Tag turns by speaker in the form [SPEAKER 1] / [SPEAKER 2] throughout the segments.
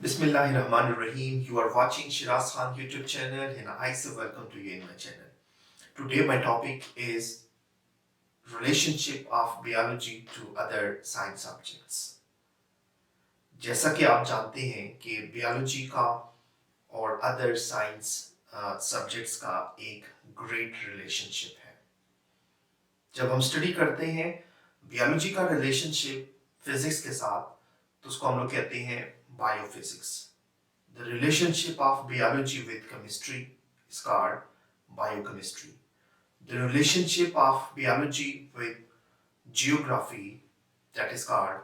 [SPEAKER 1] Bismillahirrahmanirrahim. You are watching Shiraz Khan YouTube channel and I say welcome to you in my channel. Today my topic is relationship of biology to other science subjects. जैसा कि आप जानते हैं कि biology का और other science subjects का एक great relationship है. जब हम study करते हैं biology का relationship physics के साथ तो उसको हम लोग कहते हैं biophysics. The relationship of biology with chemistry is called biochemistry. The relationship of biology with geography, that is called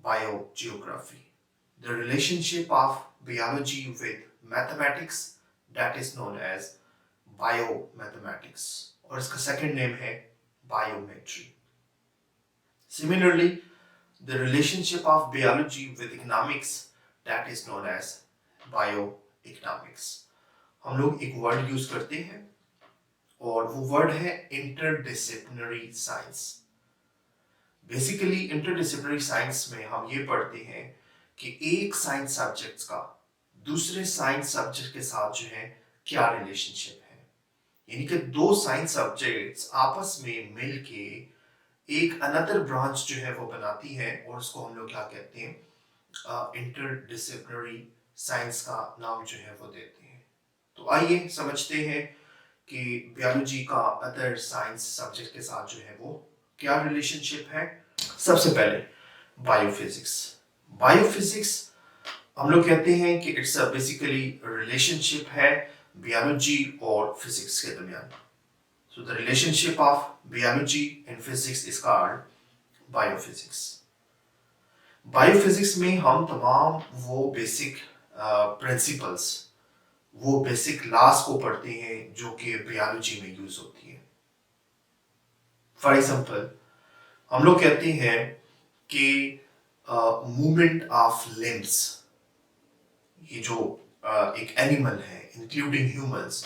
[SPEAKER 1] biogeography. The relationship of biology with mathematics, that is known as biomathematics, और इसका second name है biometry. Similarly, the relationship of biology with economics, that is known as बायोइकोनॉमिक्स. हम लोग एक word use करते हैं और वो वर्ड है interdisciplinary science. Basically interdisciplinary science में हम ये पढ़ते हैं कि एक साइंस सब्जेक्ट्स का दूसरे साइंस सब्जेक्ट के साथ जो है क्या रिलेशनशिप है, यानी कि दो साइंस सब्जेक्ट्स आपस में मिलके एक अनदर ब्रांच जो है वो बनाती है और उसको हम लोग क्या कहते हैं, इंटरडिसिप्लिनरी साइंस का नाम जो है वो देते हैं. तो आइए समझते हैं कि बायोलॉजी का अदर साइंस सब्जेक्ट के साथ जो है वो क्या रिलेशनशिप है. सबसे पहले बायोफिजिक्स. बायोफिजिक्स हम लोग कहते हैं कि इट्स बेसिकली रिलेशनशिप है बायोलॉजी और फिजिक्स के दरमियान. So the relationship of biology and physics is called biophysics. Biophysics में हम तमाम वो बेसिक प्रिंसिपल्स, वो बेसिक लॉज को पढ़ते हैं जो कि बायोलॉजी में यूज होती है. फॉर एग्जांपल हम लोग कहते हैं कि मूवमेंट ऑफ लिम्स, ये जो एक एनिमल है इंक्लूडिंग ह्यूमंस,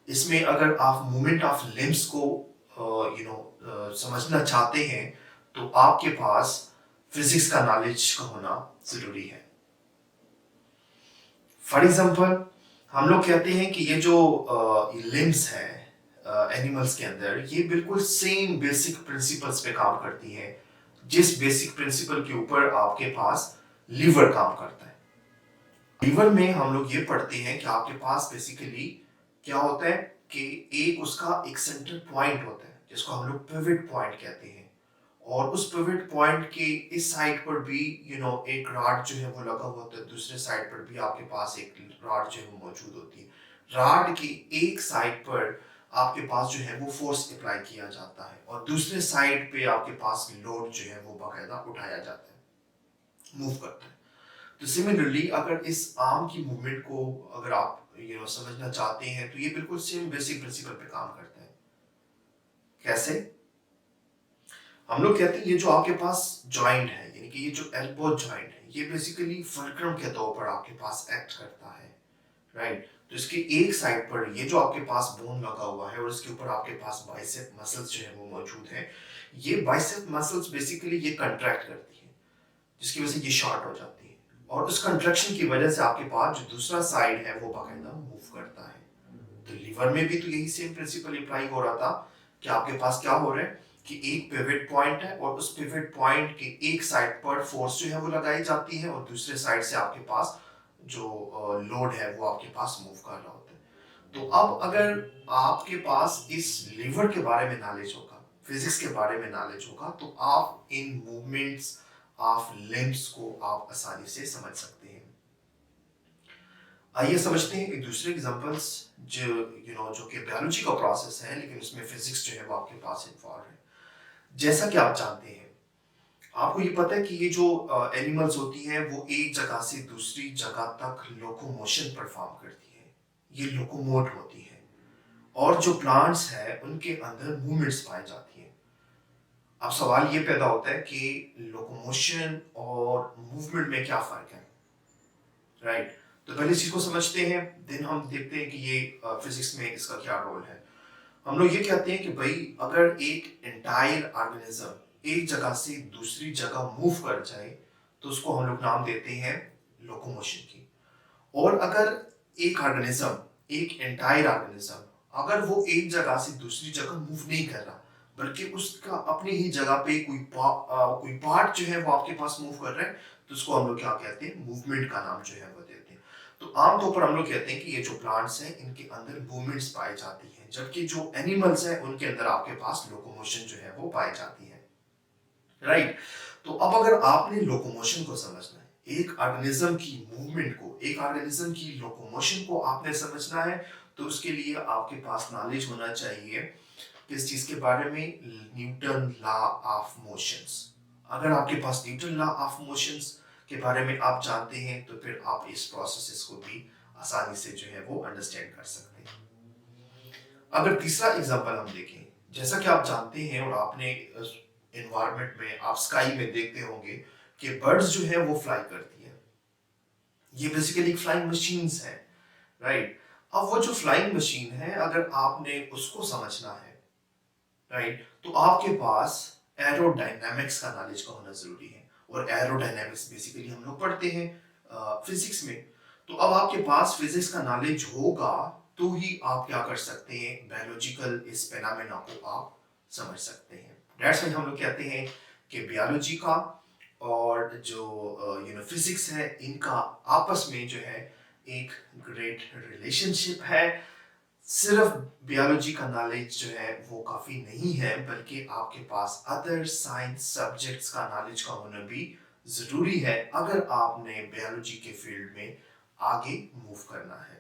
[SPEAKER 1] इसमें अगर आप मूवमेंट ऑफ लिम्स को समझना चाहते हैं तो आपके पास फिजिक्स का नॉलेज का होना जरूरी है. फॉर एग्जाम्पल हम लोग कहते हैं कि ये जो लिम्स है एनिमल्स के अंदर, ये बिल्कुल सेम बेसिक प्रिंसिपल्स पे काम करती हैं जिस बेसिक प्रिंसिपल के ऊपर आपके पास लीवर काम करता है. लीवर में हम लोग ये पढ़ते हैं कि आपके पास बेसिकली क्या होता है कि एक उसका एक सेंटर पॉइंट होता है जिसको हम लोग पिवट पॉइंट कहते हैं, और उस पिवट पॉइंट के इस साइड पर भी एक रॉड जो है वो लगा होता है, दूसरे साइड पर भी आपके पास एक रॉड जो है वो मौजूद होती है. रॉड की एक साइड पर आपके पास जो है वो फोर्स अप्लाई किया जाता है और दूसरे साइड पे आपके पास लोड जो है वो बाकायदा उठाया जाता है, मूव करता है. तो सिमिलरली अगर इस आर्म की मूवमेंट को अगर आप समझना चाहते हैं तो ये बिल्कुल सेम बेसिक प्रिंसिपल पे काम करता है. कैसे? हम लोग कहते हैं ये जो आपके पास जॉइंट है, यानी कि ये जो एल्बो जॉइंट है, ये बेसिकली फुलक्रम के तौर पर आपके पास एक्ट करता है, राइट. तो इसके एक साइड पर ये जो आपके पास बोन लगा हुआ है और इसके ऊपर आपके पास बाइसेप मसल्स जो है वो मौजूद है. ये बाइसेप मसल्स बेसिकली ये कंट्रैक्ट करती है जिसकी वजह से ये शॉर्ट हो जाती है, और उस कंट्रैक्शन की वजह से आपके पास जो दूसरा साइड है वो बाकायदा मूव करता है. तो लीवर में भी तो यही सेम प्रिंसिपल अप्लाई हो रहा था कि आपके पास क्या हो रहा है कि एक पिवट पॉइंट है और उस पिवट पॉइंट के एक साइड पर फोर्स जो है वो लगाई जाती है और दूसरे साइड से आपके पास जो लोड है वो आपके पास मूव कर रहा होता है. तो अब अगर आपके पास इस लीवर के बारे में नॉलेज होगा, फिजिक्स के बारे में नॉलेज होगा, तो आप इन मूवमेंट्स ऑफ लिम्स को आप आसानी से समझ सकते हैं. आइए समझते हैं एक दूसरे एग्जांपल्स जो कि बायोलॉजी का प्रोसेस है लेकिन उसमें फिजिक्स जो है वो आपके पास इन्वॉल्व है. जैसा कि आप जानते हैं, आपको ये पता है कि ये जो एनिमल्स होती हैं वो एक जगह से दूसरी जगह तक लोकोमोशन परफॉर्म करती है, ये लोकोमोट होती है, और जो प्लांट्स है उनके अंदर मूवमेंट्स पाई जाती हैं. अब सवाल ये पैदा होता है कि लोकोमोशन और मूवमेंट में क्या फर्क है, राइट. तो पहले इस चीज को समझते हैं, देन हम देखते हैं कि ये फिजिक्स में इसका क्या रोल है. हम लोग ये कहते हैं कि भाई अगर एक एंटायर ऑर्गेनिज्म एक जगह से दूसरी जगह मूव कर जाए तो उसको हम लोग नाम देते हैं लोकोमोशन की. और अगर एक ऑर्गेनिज्म, एक एंटायर ऑर्गेनिज्म, अगर वो एक जगह से दूसरी जगह मूव नहीं कर रहा, बल्कि उसका अपनी ही जगह पे कोई पार्ट जो है वो आपके पास मूव कर रहा है, तो उसको हम लोग क्या कहते हैं, मूवमेंट का नाम जो है वो देते हैं। तो आमतौर पर हम लोग कहते हैं कि ये जो प्लांट्स हैं इनके अंदर मूवमेंट्स पाई जाती हैं, जबकि जो एनिमल्स हैं उनके अंदर आपके पास लोकोमोशन जो है वो पाई जाती है, राइट। तो अब अगर आपने लोकोमोशन को समझना है, एक ऑर्गेनिज्म की मूवमेंट को, एक ऑर्गेनिज्म की लोकोमोशन को आपने समझना है, तो उसके लिए आपके पास नॉलेज होना चाहिए किस चीज के बारे में, न्यूटन लॉ ऑफ मोशंस। अगर आपके पास न्यूटन लॉ ऑफ मोशंस के बारे में आप जानते हैं तो फिर आप इस प्रोसेस को भी आसानी से जो है वो अंडरस्टैंड कर सकते हैं। अगर तीसरा एग्जांपल हम देखें, जैसा कि आप जानते हैं और आपने एनवायरनमेंट में, आप स्काई में देखते होंगे कि बर्ड्स जो है वो फ्लाई करती है, ये बेसिकली फ्लाइंग मशीन्स है, राइट। अब वो जो फ्लाइंग मशीन है, अगर आपने उसको समझना है, राइट, तो आपके पास एरोडायनामिक्स का नॉलेज का होना जरूरी है। और एरोडायनामिक्स बेसिकली हम लोग पढ़ते हैं फिजिक्स में। तो अब आपके पास फिजिक्स का नॉलेज होगा तो ही आप क्या कर सकते हैं, बायोलॉजिकल इस फेनोमेना को आप समझ सकते हैं। दैट्स व्हाई हम लोग कहते हैं कि बायोलॉजी का और जो फिजिक्स है, इनका आपस में जो है एक ग्रेट रिलेशनशिप है। सिर्फ बायोलॉजी का नॉलेज जो है वो काफ़ी नहीं है, बल्कि आपके पास अदर साइंस सब्जेक्ट्स का नॉलेज का होना भी ज़रूरी है अगर आपने बायोलॉजी के फील्ड में आगे मूव करना है।